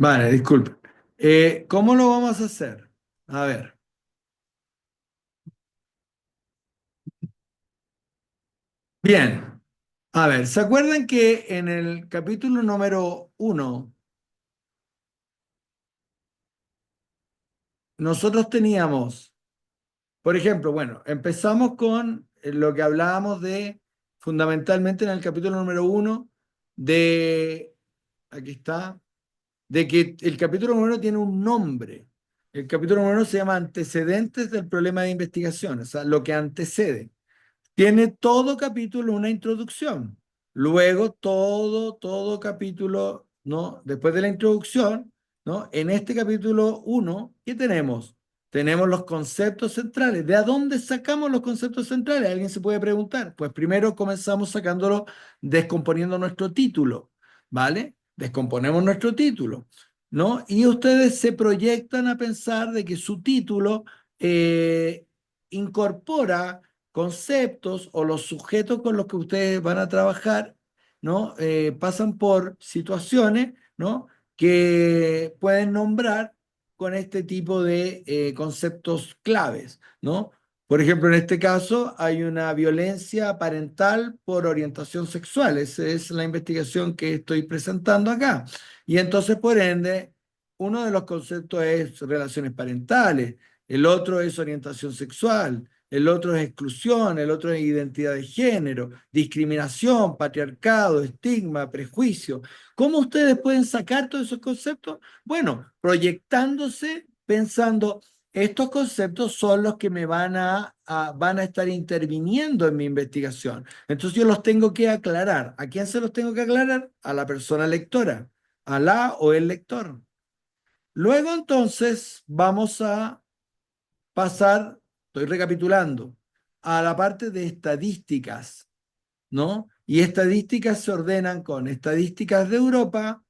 Vale, disculpe. ¿Cómo lo vamos a hacer? A ver. Bien. A ver, ¿se acuerdan que en el capítulo número uno nosotros teníamos, por ejemplo, bueno, empezamos con lo que hablábamos de, fundamentalmente en el capítulo número uno, de, aquí está, de que el capítulo número uno tiene un nombre. El capítulo número uno se llama Antecedentes del problema de investigación, o sea, lo que antecede. Tiene todo capítulo una introducción. Luego todo capítulo, ¿no? Después de la introducción, ¿no? En este capítulo uno, ¿qué tenemos? Tenemos los conceptos centrales. ¿De dónde sacamos los conceptos centrales? Alguien se puede preguntar. Pues primero comenzamos sacándolo, descomponiendo nuestro título, ¿vale? Descomponemos nuestro título, ¿no? Y ustedes se proyectan a pensar de que su título incorpora conceptos o los sujetos con los que ustedes van a trabajar, ¿no? Pasan por situaciones, ¿no? Que pueden nombrar con este tipo de conceptos claves, ¿no? Por ejemplo, en este caso hay una violencia parental por orientación sexual. Esa es la investigación que estoy presentando acá. Y entonces, por ende, uno de los conceptos es relaciones parentales, el otro es orientación sexual, el otro es exclusión, el otro es identidad de género, discriminación, patriarcado, estigma, prejuicio. ¿Cómo ustedes pueden sacar todos esos conceptos? Bueno, proyectándose, pensando, estos conceptos son los que me van a estar interviniendo en mi investigación. Entonces yo los tengo que aclarar. ¿A quién se los tengo que aclarar? A la persona lectora, a la o el lector. Luego entonces vamos a pasar, estoy recapitulando, a la parte de estadísticas, ¿no? Y estadísticas se ordenan con estadísticas de Europa,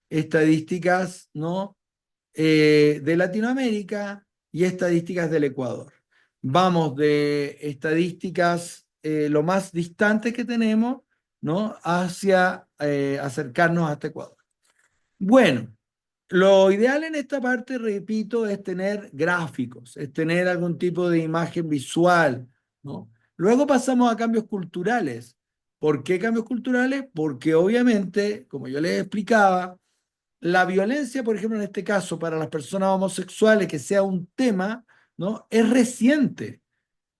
estadísticas, ¿no? De Latinoamérica y estadísticas del Ecuador. Vamos de estadísticas lo más distantes que tenemos, ¿no? Hacia acercarnos hasta Ecuador. Bueno, lo ideal en esta parte, repito, es tener gráficos, es tener algún tipo de imagen visual, ¿no? Luego pasamos a cambios culturales. ¿Por qué cambios culturales? Porque obviamente, como yo les explicaba, la violencia, por ejemplo, en este caso, para las personas homosexuales, que sea un tema, ¿no? Es reciente.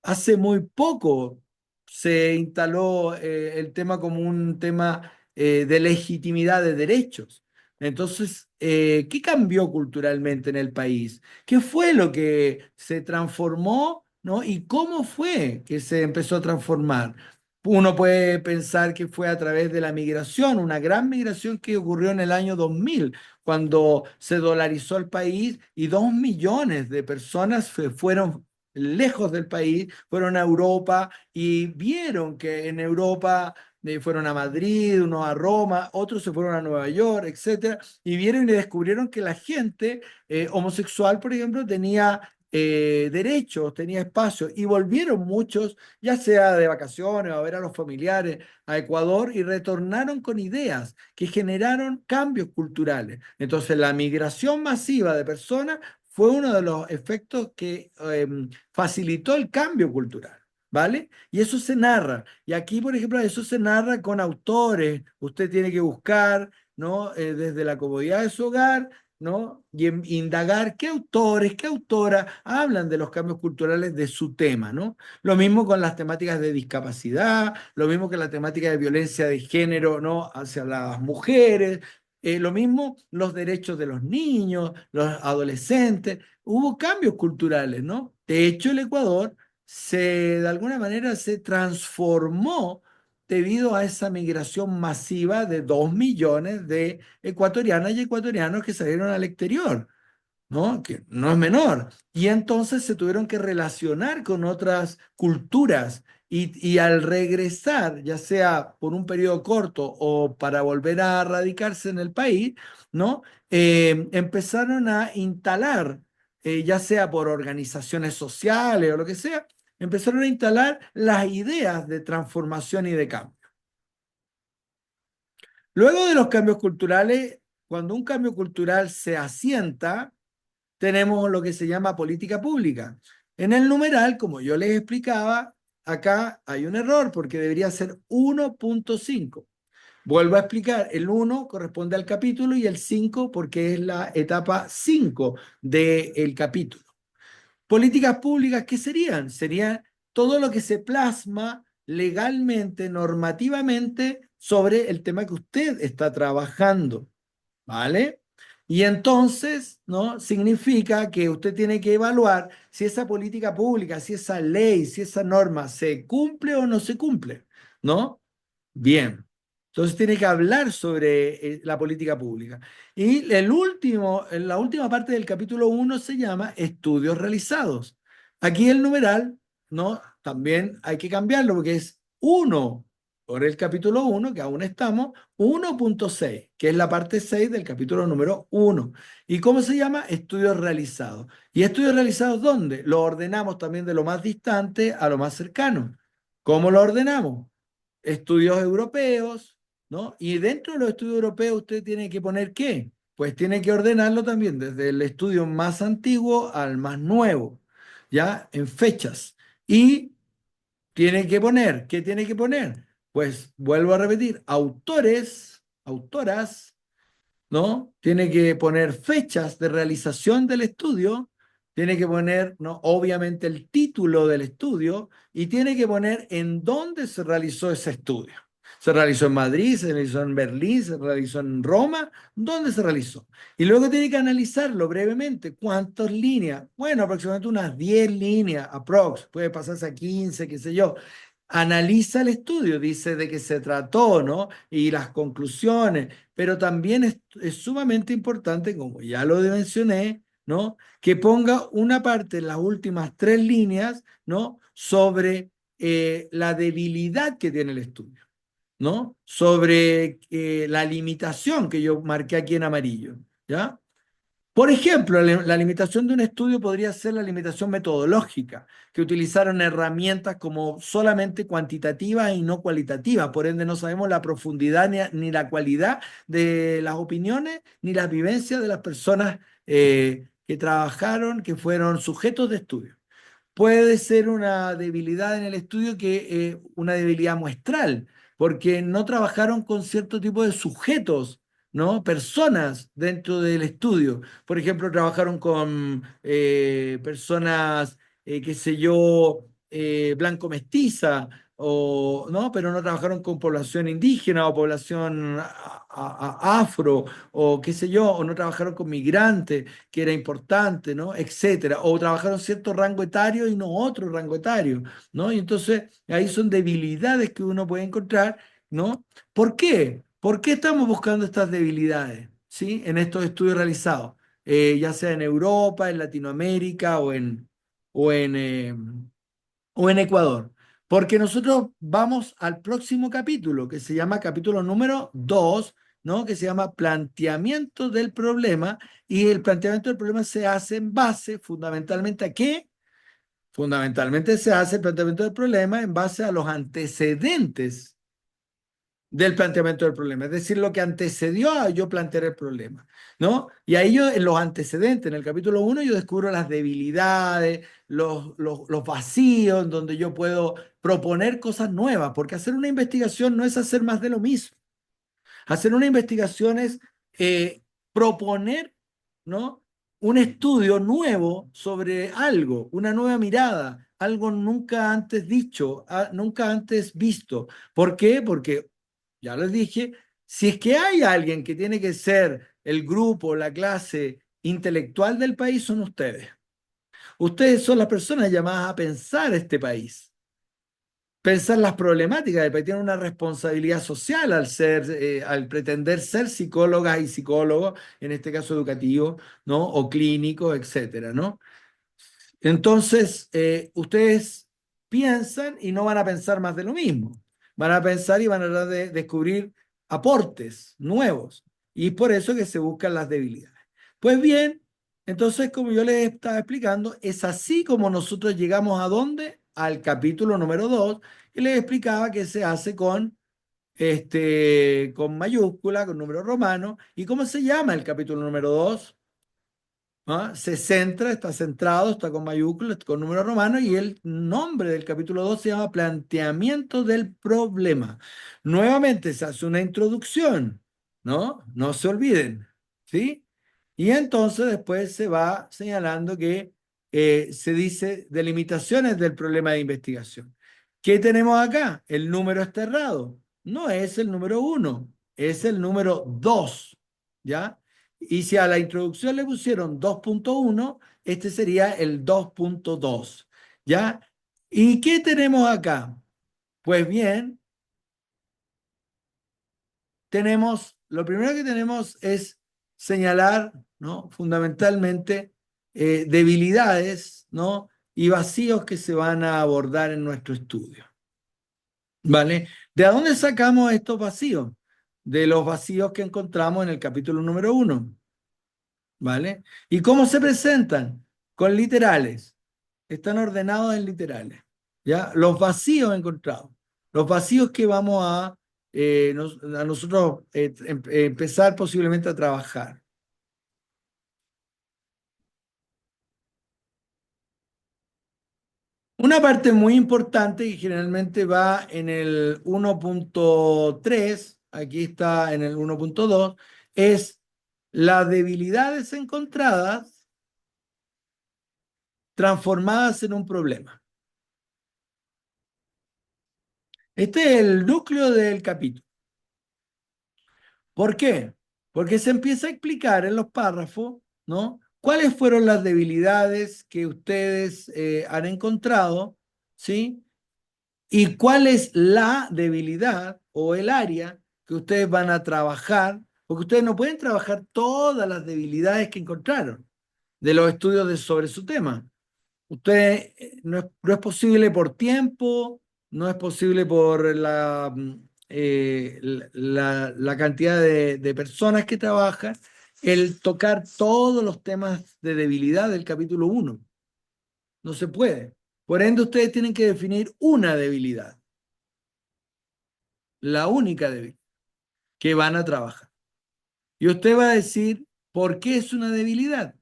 Hace muy poco se instaló el tema como un tema de legitimidad de derechos. Entonces, ¿qué cambió culturalmente en el país? ¿Qué fue lo que se transformó, ¿no? ¿Y cómo fue que se empezó a transformar? Uno puede pensar que fue a través de la migración, una gran migración que ocurrió en el año 2000, cuando se dolarizó el país y 2 millones de personas fueron lejos del país, fueron a Europa y vieron que en Europa fueron a Madrid, unos a Roma, otros se fueron a Nueva York, etcétera, y vieron y descubrieron que la gente homosexual, por ejemplo, tenía derechos, tenía espacio, y volvieron muchos, ya sea de vacaciones o a ver a los familiares a Ecuador, y retornaron con ideas que generaron cambios culturales. Entonces, la migración masiva de personas fue uno de los efectos que facilitó el cambio cultural, ¿vale? Y eso se narra. Y aquí, por ejemplo, eso se narra con autores. Usted tiene que buscar, ¿no? Desde la comodidad de su hogar, ¿no? Y indagar qué autores, qué autoras hablan de los cambios culturales de su tema, ¿no? Lo mismo con las temáticas de discapacidad, lo mismo que la temática de violencia de género, ¿no? Hacia las mujeres, lo mismo los derechos de los niños, los adolescentes. Hubo cambios culturales, ¿no? De hecho, el Ecuador de alguna manera se transformó debido a esa migración masiva de 2 millones de ecuatorianas y ecuatorianos que salieron al exterior, ¿no? Que no es menor. Y entonces se tuvieron que relacionar con otras culturas y al regresar, ya sea por un periodo corto o para volver a radicarse en el país, ¿no? Empezaron a instalar, ya sea por organizaciones sociales o lo que sea, empezaron a instalar las ideas de transformación y de cambio. Luego de los cambios culturales, cuando un cambio cultural se asienta, tenemos lo que se llama política pública. En el numeral, como yo les explicaba, acá hay un error porque debería ser 1.5. Vuelvo a explicar, el 1 corresponde al capítulo y el 5 porque es la etapa 5 del capítulo. Políticas públicas, ¿qué serían? Serían todo lo que se plasma legalmente, normativamente, sobre el tema que usted está trabajando, ¿vale? Y entonces, ¿no? Significa que usted tiene que evaluar si esa política pública, si esa ley, si esa norma se cumple o no se cumple, ¿no? Bien. Entonces tiene que hablar sobre la política pública. Y en la última parte del capítulo 1 se llama estudios realizados. Aquí el numeral, ¿no? También hay que cambiarlo porque es 1 por el capítulo 1 que aún estamos, 1.6 que es la parte 6 del capítulo número 1. ¿Y cómo se llama? Estudios realizados. ¿Y estudios realizados dónde? Lo ordenamos también de lo más distante a lo más cercano. ¿Cómo lo ordenamos? Estudios europeos, ¿no? Y dentro de los estudios europeos usted tiene que poner ¿qué? Pues tiene que ordenarlo también desde el estudio más antiguo al más nuevo, ¿ya? En fechas. Y tiene que poner, ¿qué tiene que poner? Pues vuelvo a repetir, autores, autoras, ¿no? Tiene que poner fechas de realización del estudio, tiene que poner, ¿no? Obviamente el título del estudio y tiene que poner en dónde se realizó ese estudio. Se realizó en Madrid, se realizó en Berlín, se realizó en Roma, ¿dónde se realizó? Y luego tiene que analizarlo brevemente. ¿Cuántas líneas? Bueno, aproximadamente unas 10 líneas, aprox, puede pasarse a 15, qué sé yo. Analiza el estudio, dice de qué se trató, ¿no? Y las conclusiones, pero también es sumamente importante, como ya lo mencioné, ¿no? Que ponga una parte en las últimas 3 líneas, ¿no? Sobre la debilidad que tiene el estudio, ¿no? Sobre la limitación que yo marqué aquí en amarillo, ¿ya? Por ejemplo, la limitación de un estudio podría ser la limitación metodológica, que utilizaron herramientas como solamente cuantitativas y no cualitativas. Por ende, no sabemos la profundidad ni la cualidad de las opiniones ni las vivencias de las personas que trabajaron, que fueron sujetos de estudio. Puede ser una debilidad en el estudio que una debilidad muestral, porque no trabajaron con cierto tipo de sujetos, ¿no? Personas dentro del estudio. Por ejemplo, trabajaron con personas, qué sé yo, blanco mestiza, o, ¿no? Pero no trabajaron con población indígena o población afro, o qué sé yo, o no trabajaron con migrantes que era importante, ¿no? Etcétera. O trabajaron cierto rango etario y no otro rango etario, ¿no? Y entonces ahí son debilidades que uno puede encontrar, ¿no? ¿Por qué? ¿Por qué estamos buscando estas debilidades, ¿sí? En estos estudios realizados, ya sea en Europa, en Latinoamérica o en, eh, o en Ecuador. Porque nosotros vamos al próximo capítulo, que se llama capítulo número 2, ¿no? Que se llama planteamiento del problema, y el planteamiento del problema se hace en base fundamentalmente a qué? Fundamentalmente se hace el planteamiento del problema en base a los antecedentes del planteamiento del problema, es decir, lo que antecedió a yo plantear el problema, ¿no? Y ahí yo, en los antecedentes, en el capítulo 1, yo descubro las debilidades, los vacíos, en donde yo puedo proponer cosas nuevas, porque hacer una investigación no es hacer más de lo mismo. Hacer una investigación es proponer, ¿no? Un estudio nuevo sobre algo, una nueva mirada, algo nunca antes dicho, nunca antes visto. ¿Por qué? Porque, ya les dije, si es que hay alguien que tiene que ser el grupo, la clase intelectual del país, son ustedes. Ustedes son las personas llamadas a pensar este país, pensar las problemáticas del país. Tienen una responsabilidad social al ser, al pretender ser psicólogas y psicólogos, en este caso educativos, ¿no? O clínicos, etcétera, ¿no? Entonces, ustedes piensan y no van a pensar más de lo mismo. Van a pensar y van a tratar de descubrir aportes nuevos. Y es por eso que se buscan las debilidades. Pues bien, entonces, como yo les estaba explicando, es así como nosotros llegamos a dónde? Al capítulo número 2, y les explicaba que se hace con con mayúscula, con número romano. ¿Y cómo se llama el capítulo número 2? ¿Ah? Se centra, está centrado, está con mayúsculas, con número romano, y el nombre del capítulo 2 se llama Planteamiento del problema. Nuevamente se hace una introducción, ¿no? No se olviden, ¿sí? Y entonces después se va señalando que se dice delimitaciones del problema de investigación. ¿Qué tenemos acá? El número está errado. No es el número 1, es el número 2, ¿ya? Y si a la introducción le pusieron 2.1, este sería el 2.2, ¿ya? ¿Y qué tenemos acá? Pues bien, lo primero que tenemos es señalar, ¿no? Fundamentalmente, debilidades, ¿no? Y vacíos que se van a abordar en nuestro estudio, ¿vale? ¿De dónde sacamos estos vacíos? De los vacíos que encontramos en el capítulo número 1. ¿Vale? ¿Y cómo se presentan? Con literales. Están ordenados en literales. ¿Ya? Los vacíos encontrados. Los vacíos que vamos a nosotros empezar posiblemente a trabajar. Una parte muy importante que generalmente va en el 1.3, aquí está en el 1.2, es las debilidades encontradas transformadas en un problema. Este es el núcleo del capítulo. ¿Por qué? Porque se empieza a explicar en los párrafos, ¿no? ¿Cuáles fueron las debilidades que ustedes han encontrado, ¿sí? Y cuál es la debilidad o el área que ustedes van a trabajar, porque ustedes no pueden trabajar todas las debilidades que encontraron de los estudios sobre su tema. Usted no es posible por tiempo, no es posible por la cantidad de personas que trabajan, el tocar todos los temas de debilidad del capítulo 1. No se puede. Por ende, ustedes tienen que definir una debilidad, la única debilidad que van a trabajar. Y usted va a decir por qué es una debilidad,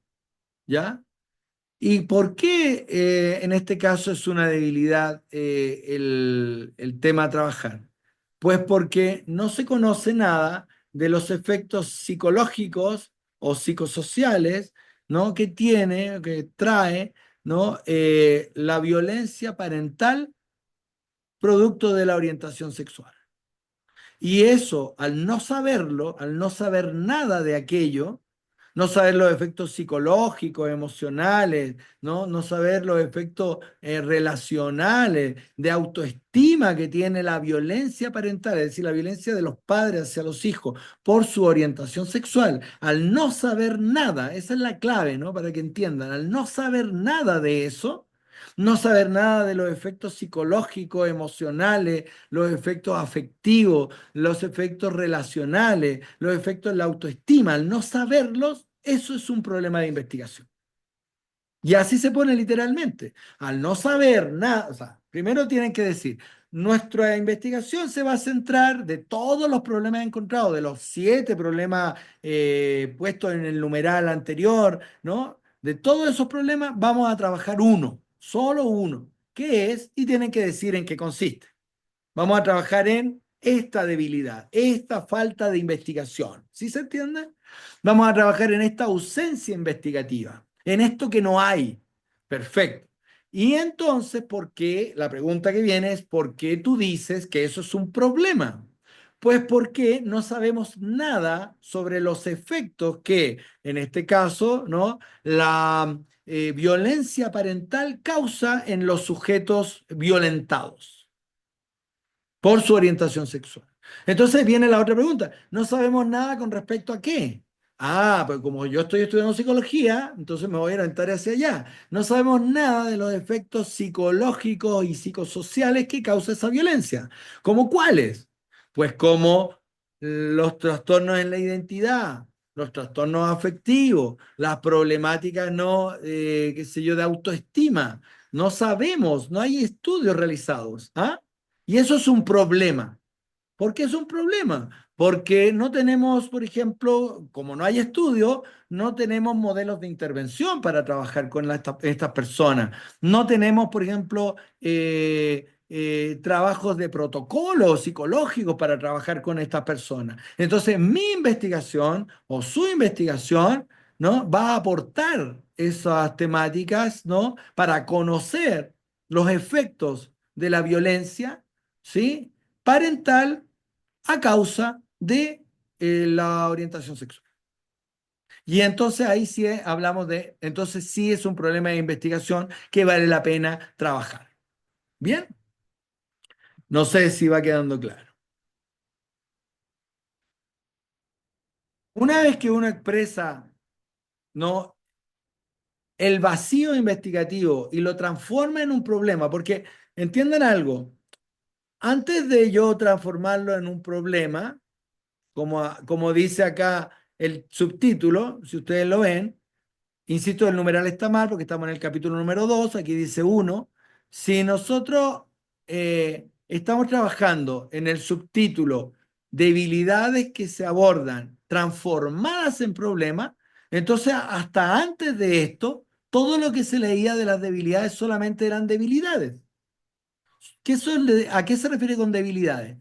¿ya? ¿Y por qué en este caso es una debilidad el tema a trabajar? Pues porque no se conoce nada de los efectos psicológicos o psicosociales, ¿no? Que tiene, que trae, ¿no? La violencia parental producto de la orientación sexual. Y eso, al no saberlo, al no saber nada de aquello, no saber los efectos psicológicos, emocionales, no saber los efectos relacionales, de autoestima que tiene la violencia parental, es decir, la violencia de los padres hacia los hijos por su orientación sexual. Al no saber nada, esa es la clave, ¿no? Para que entiendan, al no saber nada de eso, no saber nada de los efectos psicológicos, emocionales, los efectos afectivos, los efectos relacionales, los efectos de la autoestima, al no saberlos, eso es un problema de investigación. Y así se pone literalmente. Al no saber nada, o sea, primero tienen que decir, nuestra investigación se va a centrar de todos los problemas encontrados, de los 7 problemas puestos en el numeral anterior, ¿no? De todos esos problemas vamos a trabajar uno, solo uno. ¿Qué es? Y tienen que decir en qué consiste. Vamos a trabajar en esta debilidad, esta falta de investigación. ¿Sí se entiende? Vamos a trabajar en esta ausencia investigativa, en esto que no hay. Perfecto. Y entonces, ¿por qué? La pregunta que viene es, ¿por qué tú dices que eso es un problema? Pues porque no sabemos nada sobre los efectos que, en este caso, ¿no? La violencia parental causa en los sujetos violentados por su orientación sexual. Entonces viene la otra pregunta. No sabemos nada con respecto a qué. Ah, pues como yo estoy estudiando psicología, entonces me voy a orientar hacia allá. No sabemos nada de los efectos psicológicos y psicosociales que causa esa violencia. ¿Cómo cuáles? Pues como los trastornos en la identidad, los trastornos afectivos, las problemáticas no, qué sé yo, de autoestima. No sabemos, no hay estudios realizados. ¿Ah? Y eso es un problema. ¿Por qué es un problema? Porque no tenemos, por ejemplo, como no hay estudio, no tenemos modelos de intervención para trabajar con estas personas. No tenemos, por ejemplo, trabajos de protocolo psicológicos para trabajar con estas personas. Entonces, mi investigación o su investigación, ¿no? Va a aportar esas temáticas, ¿no? Para conocer los efectos de la violencia, ¿sí? Parental a causa de la orientación sexual. Y entonces ahí sí hablamos de, entonces sí es un problema de investigación que vale la pena trabajar. Bien, no sé si va quedando claro. Una vez que uno expresa, ¿no? El vacío investigativo y lo transforma en un problema, porque entiendan algo, antes de yo transformarlo en un problema, como dice acá el subtítulo, si ustedes lo ven, insisto, el numeral está mal porque estamos en el capítulo número 2. Aquí dice uno. Si nosotros estamos trabajando en el subtítulo debilidades que se abordan transformadas en problemas, entonces hasta antes de esto, todo lo que se leía de las debilidades solamente eran debilidades. ¿A qué se refiere con debilidades?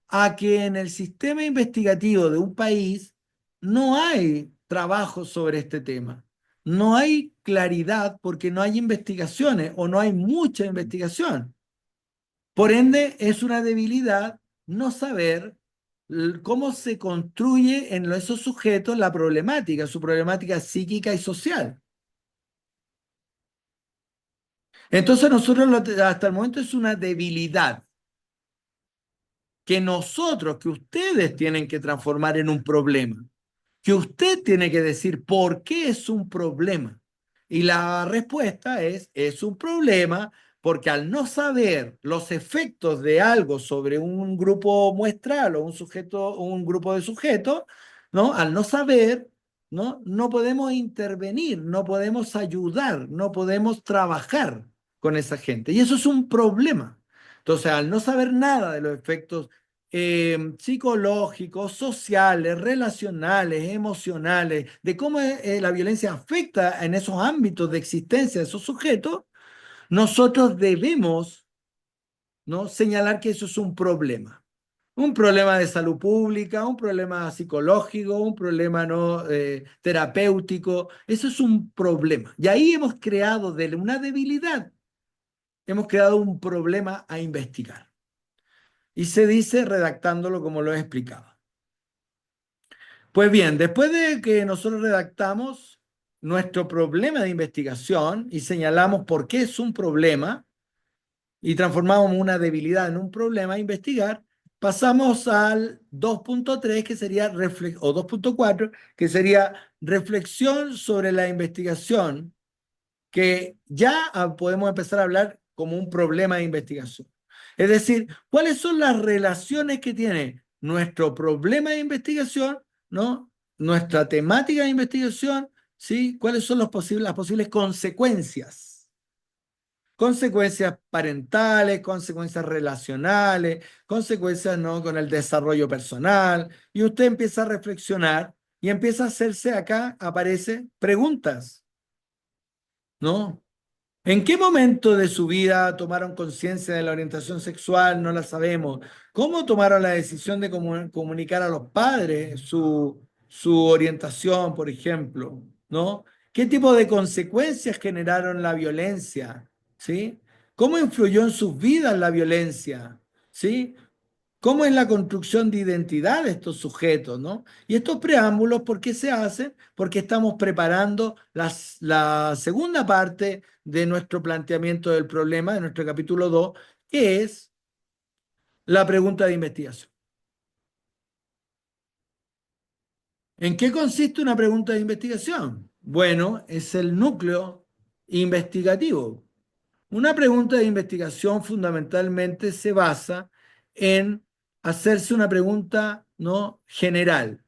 A que en el sistema investigativo de un país no hay trabajo sobre este tema. No hay claridad porque no hay investigaciones o no hay mucha investigación. Por ende, es una debilidad no saber cómo se construye en esos sujetos la problemática, su problemática psíquica y social. Entonces, hasta el momento es una debilidad que ustedes tienen que transformar en un problema. Que usted tiene que decir por qué es un problema. Y la respuesta es un problema porque al no saber los efectos de algo sobre un grupo muestral o un sujeto o un grupo de sujetos, ¿no? Al no saber, ¿no? No podemos intervenir, no podemos ayudar, no podemos trabajar con esa gente. Y eso es un problema. Entonces, al no saber nada de los efectos psicológicos, sociales, relacionales, emocionales, de cómo la violencia afecta en esos ámbitos de existencia de esos sujetos, nosotros debemos, ¿no? Señalar que eso es un problema. Un problema de salud pública, un problema psicológico, un problema no terapéutico. Eso es un problema. Y ahí hemos creado de una debilidad, hemos creado un problema a investigar. Y se dice redactándolo como lo he explicado. Pues bien, después de que nosotros redactamos nuestro problema de investigación y señalamos por qué es un problema y transformamos una debilidad en un problema a investigar, pasamos al 2.3 que sería o 2.4 que sería reflexión sobre la investigación, que ya podemos empezar a hablar como un problema de investigación. Es decir, ¿cuáles son las relaciones que tiene nuestro problema de investigación, ¿no? Nuestra temática de investigación, ¿sí? ¿Cuáles son las posibles consecuencias? Consecuencias parentales, consecuencias relacionales, consecuencias, ¿no? Con el desarrollo personal. Y usted empieza a reflexionar y empieza a hacerse acá, aparece preguntas, ¿no? ¿En qué momento de su vida tomaron conciencia de la orientación sexual? No la sabemos. ¿Cómo tomaron la decisión de comunicar a los padres su orientación, por ejemplo? ¿No? ¿Qué tipo de consecuencias generaron la violencia? ¿Sí? ¿Cómo influyó en sus vidas la violencia? ¿Sí? ¿Cómo es la construcción de identidad de estos sujetos, ¿no? Y estos preámbulos, ¿por qué se hacen? Porque estamos preparando la segunda parte de nuestro planteamiento del problema, de nuestro capítulo 2, que es la pregunta de investigación. ¿En qué consiste una pregunta de investigación? Bueno, es el núcleo investigativo. Una pregunta de investigación fundamentalmente se basa en hacerse una pregunta, ¿no? General.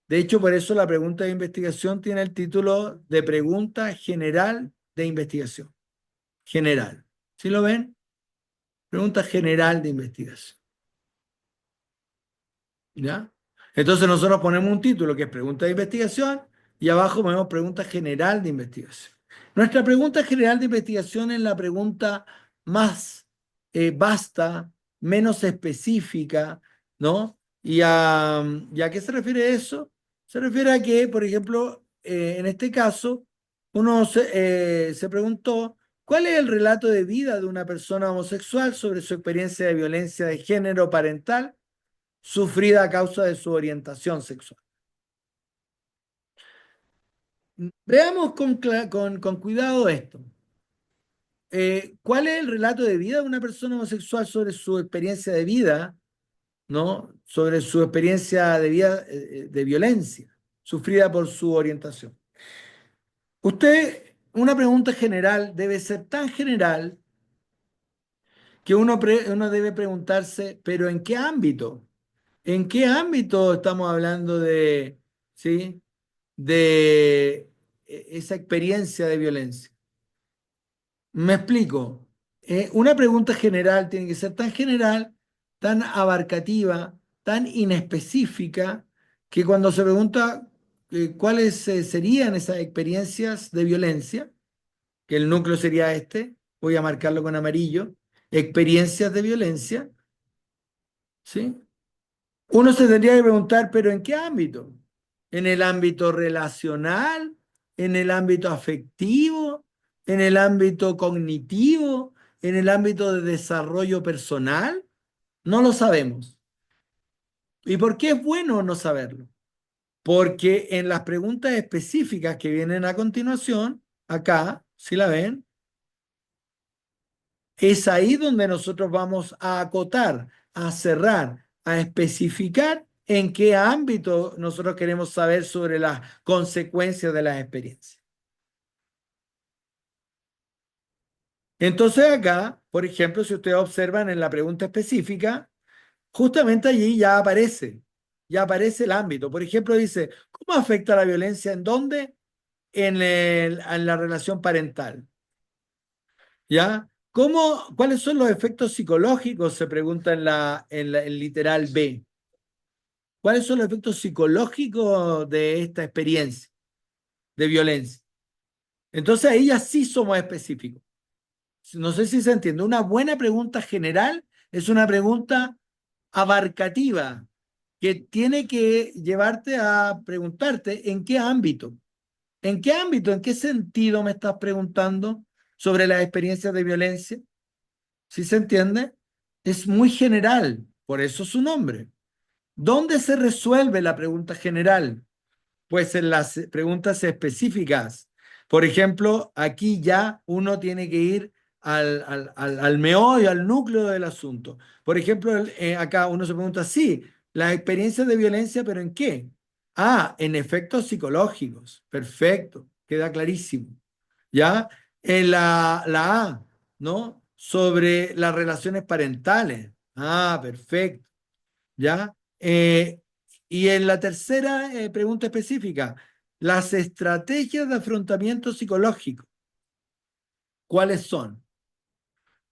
De hecho, por eso la pregunta de investigación tiene el título de pregunta general de investigación. General. ¿Sí lo ven? Pregunta general de investigación. ¿Ya? Entonces nosotros ponemos un título que es pregunta de investigación y abajo ponemos pregunta general de investigación. Nuestra pregunta general de investigación es la pregunta más vasta, menos específica, ¿no? ¿Y a qué se refiere eso? Se refiere a que, por ejemplo, en este caso, uno se preguntó, ¿cuál es el relato de vida de una persona homosexual sobre su experiencia de violencia de género parental sufrida a causa de su orientación sexual? Veamos con cuidado esto. ¿Cuál es el relato de vida de una persona homosexual sobre su experiencia de vida, ¿no? Sobre su experiencia de vida de violencia sufrida por su orientación. Una pregunta general debe ser tan general que uno debe preguntarse, ¿pero en qué ámbito? ¿En qué ámbito estamos hablando ¿sí? de esa experiencia de violencia? Me explico. Una pregunta general tiene que ser tan general, tan abarcativa, tan inespecífica, que cuando se pregunta cuáles serían esas experiencias de violencia, que el núcleo sería este, voy a marcarlo con amarillo, experiencias de violencia, ¿sí? Uno se tendría que preguntar, ¿pero en qué ámbito? ¿En el ámbito relacional? ¿En el ámbito afectivo? ¿En el ámbito cognitivo? ¿En el ámbito de desarrollo personal? No lo sabemos. ¿Y por qué es bueno no saberlo? Porque en las preguntas específicas que vienen a continuación, acá, si la ven, es ahí donde nosotros vamos a acotar, a cerrar, a especificar en qué ámbito nosotros queremos saber sobre las consecuencias de las experiencias. Entonces acá, por ejemplo, si ustedes observan en la pregunta específica, justamente allí ya aparece el ámbito. Por ejemplo, dice, ¿cómo afecta la violencia en dónde? En la relación parental. ¿Ya? ¿Cuáles son los efectos psicológicos? Se pregunta en literal B. ¿Cuáles son los efectos psicológicos de esta experiencia de violencia? Entonces ahí ya sí somos específicos. No sé si se entiende. Una buena pregunta general es una pregunta abarcativa que tiene que llevarte a preguntarte en qué ámbito, en qué sentido me estás preguntando sobre las experiencias de violencia. ¿Sí se entiende? Es muy general, por eso su nombre. ¿Dónde se resuelve la pregunta general? Pues en las preguntas específicas. Por ejemplo, aquí ya uno tiene que ir al meollo, al núcleo del asunto. Por ejemplo, acá uno se pregunta, sí, las experiencias de violencia, ¿pero en qué? Ah, en efectos psicológicos. Perfecto, queda clarísimo. ¿Ya? En la A, ¿no? Sobre las relaciones parentales. Ah, perfecto. ¿Ya? Y en la tercera pregunta específica, las estrategias de afrontamiento psicológico, ¿cuáles son?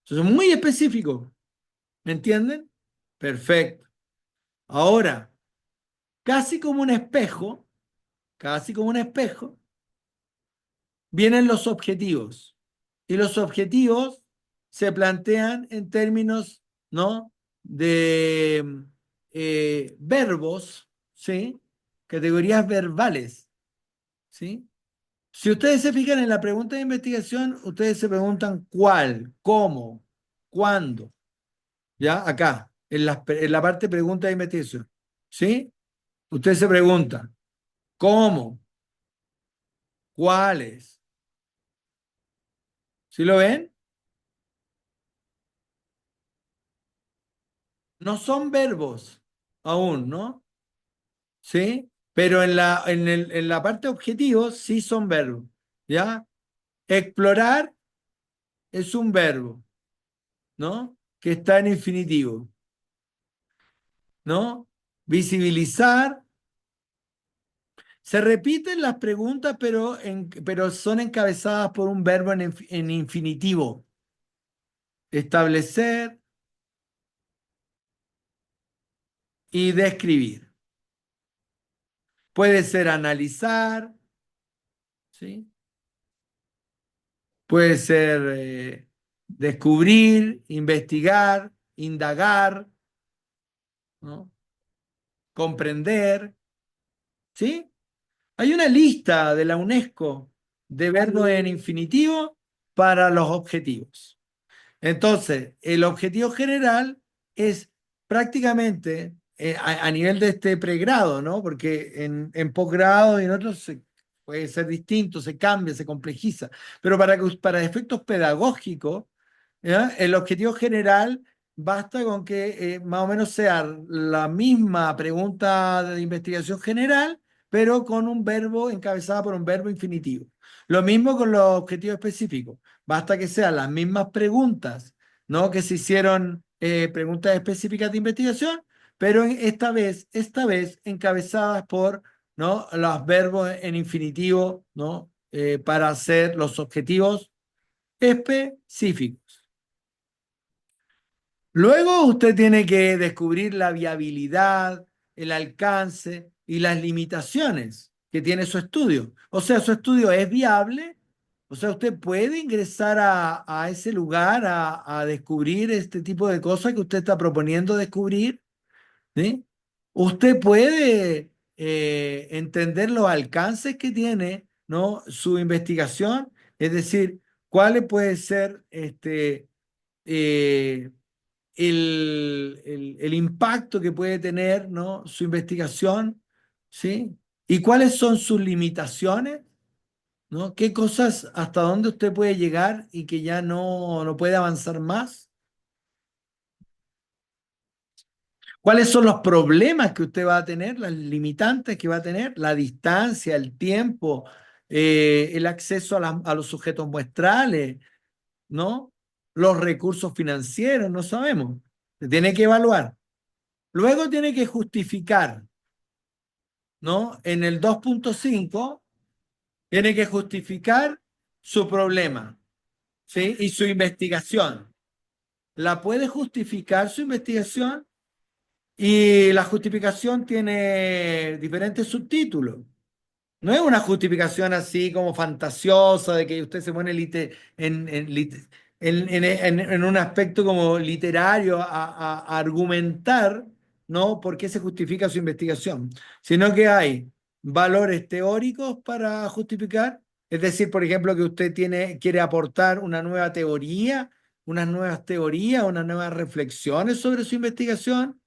Entonces, muy específico, ¿me entienden? Perfecto. Ahora, casi como un espejo, casi como un espejo, vienen los objetivos. Y los objetivos se plantean en términos, ¿no? De verbos, ¿sí? Categorías verbales, ¿sí? Si ustedes se fijan en la pregunta de investigación, ustedes se preguntan cuál, cómo, cuándo, ¿ya? Acá, en la parte pregunta de investigación, ¿sí? Ustedes se preguntan cómo, cuáles, ¿sí lo ven? No son verbos aún, ¿no? ¿Sí? Pero en la parte objetivo sí son verbos, ¿ya? Explorar es un verbo, ¿no? Que está en infinitivo, ¿no? Visibilizar. Se repiten las preguntas, pero son encabezadas por un verbo en infinitivo. Establecer, y describir. Puede ser analizar, ¿sí? Puede ser descubrir, investigar, indagar, ¿no? Comprender, ¿sí? Hay una lista de la UNESCO de verbos en infinitivo para los objetivos. Entonces, el objetivo general es prácticamente a nivel de este pregrado, ¿no? Porque en posgrado y en otros puede ser distinto, se cambia, se complejiza. Pero para efectos pedagógicos, ¿ya? El objetivo general basta con que más o menos sea la misma pregunta de investigación general, pero con un verbo encabezada por un verbo infinitivo. Lo mismo con los objetivos específicos. Basta que sean las mismas preguntas, ¿no? Que se hicieron preguntas específicas de investigación, pero esta vez encabezadas por, ¿no? Los verbos en infinitivo, ¿no? Para hacer los objetivos específicos. Luego usted tiene que descubrir la viabilidad, el alcance y las limitaciones que tiene su estudio. O sea, su estudio es viable, o sea, usted puede ingresar a ese lugar a descubrir este tipo de cosas que usted está proponiendo descubrir, ¿sí? Usted puede entender los alcances que tiene, ¿no? Su investigación, es decir, cuáles pueden ser eh, el impacto que puede tener, ¿no? Su investigación, ¿sí? Y cuáles son sus limitaciones, ¿no? ¿Qué cosas, hasta dónde usted puede llegar y que ya no puede avanzar más? ¿Cuáles son los problemas que usted va a tener, las limitantes que va a tener? La distancia, el tiempo, el acceso a los sujetos muestrales, ¿no? Los recursos financieros, no sabemos. Se tiene que evaluar. Luego tiene que justificar, ¿no? En el 2.5 tiene que justificar su problema, ¿sí? Y su investigación. La puede justificar su investigación y la justificación tiene diferentes subtítulos. No es una justificación así como fantasiosa de que usted se pone en un aspecto como literario a argumentar, ¿no? ¿Por qué se justifica su investigación? Sino que hay valores teóricos para justificar, es decir, por ejemplo, que usted quiere aportar una nueva teoría, unas nuevas teorías, unas nuevas reflexiones sobre su investigación.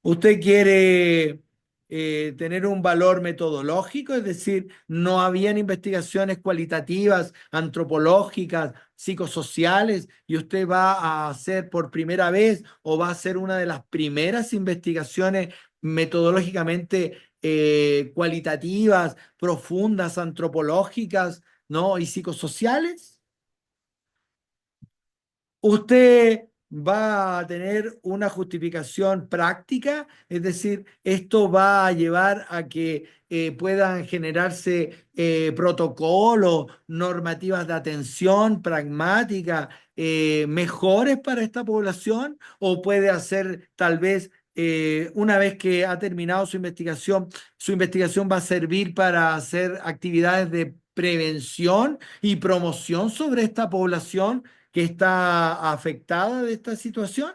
Usted quiere tener un valor metodológico, es decir, no habían investigaciones cualitativas, antropológicas, psicosociales, y usted va a hacer por primera vez o va a hacer una de las primeras investigaciones metodológicamente cualitativas, profundas, antropológicas, ¿no? Y psicosociales. Usted va a tener una justificación práctica, es decir, esto va a llevar a que puedan generarse protocolos, normativas de atención pragmática, mejores para esta población, o puede hacer tal vez, una vez que ha terminado su investigación va a servir para hacer actividades de prevención y promoción sobre esta población que está afectada de esta situación,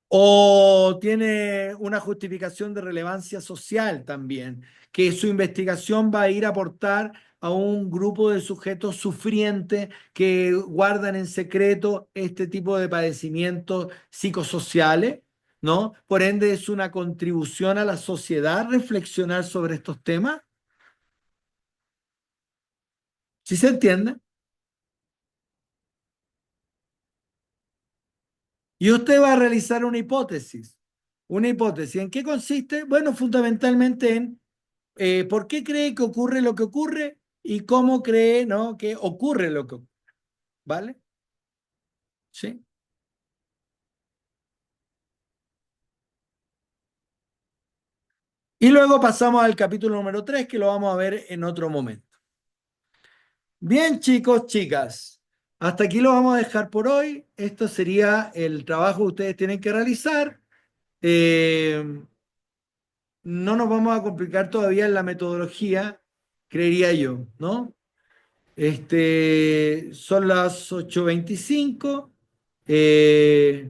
o tiene una justificación de relevancia social también, que su investigación va a ir a aportar a un grupo de sujetos sufrientes que guardan en secreto este tipo de padecimientos psicosociales, ¿no? Por ende, es una contribución a la sociedad reflexionar sobre estos temas. ¿Sí se entiende? Y usted va a realizar una hipótesis. Una hipótesis. ¿En qué consiste? Bueno, fundamentalmente en por qué cree que ocurre lo que ocurre y cómo cree, ¿no? Que ocurre lo que ocurre. ¿Vale? ¿Sí? Y luego pasamos al capítulo número 3 que lo vamos a ver en otro momento. Bien, chicos, chicas. hasta aquí lo vamos a dejar por hoy. Esto sería el trabajo que ustedes tienen que realizar. Eh, no nos vamos a complicar todavía en la metodología, creería yo, ¿no? Son las 8:25.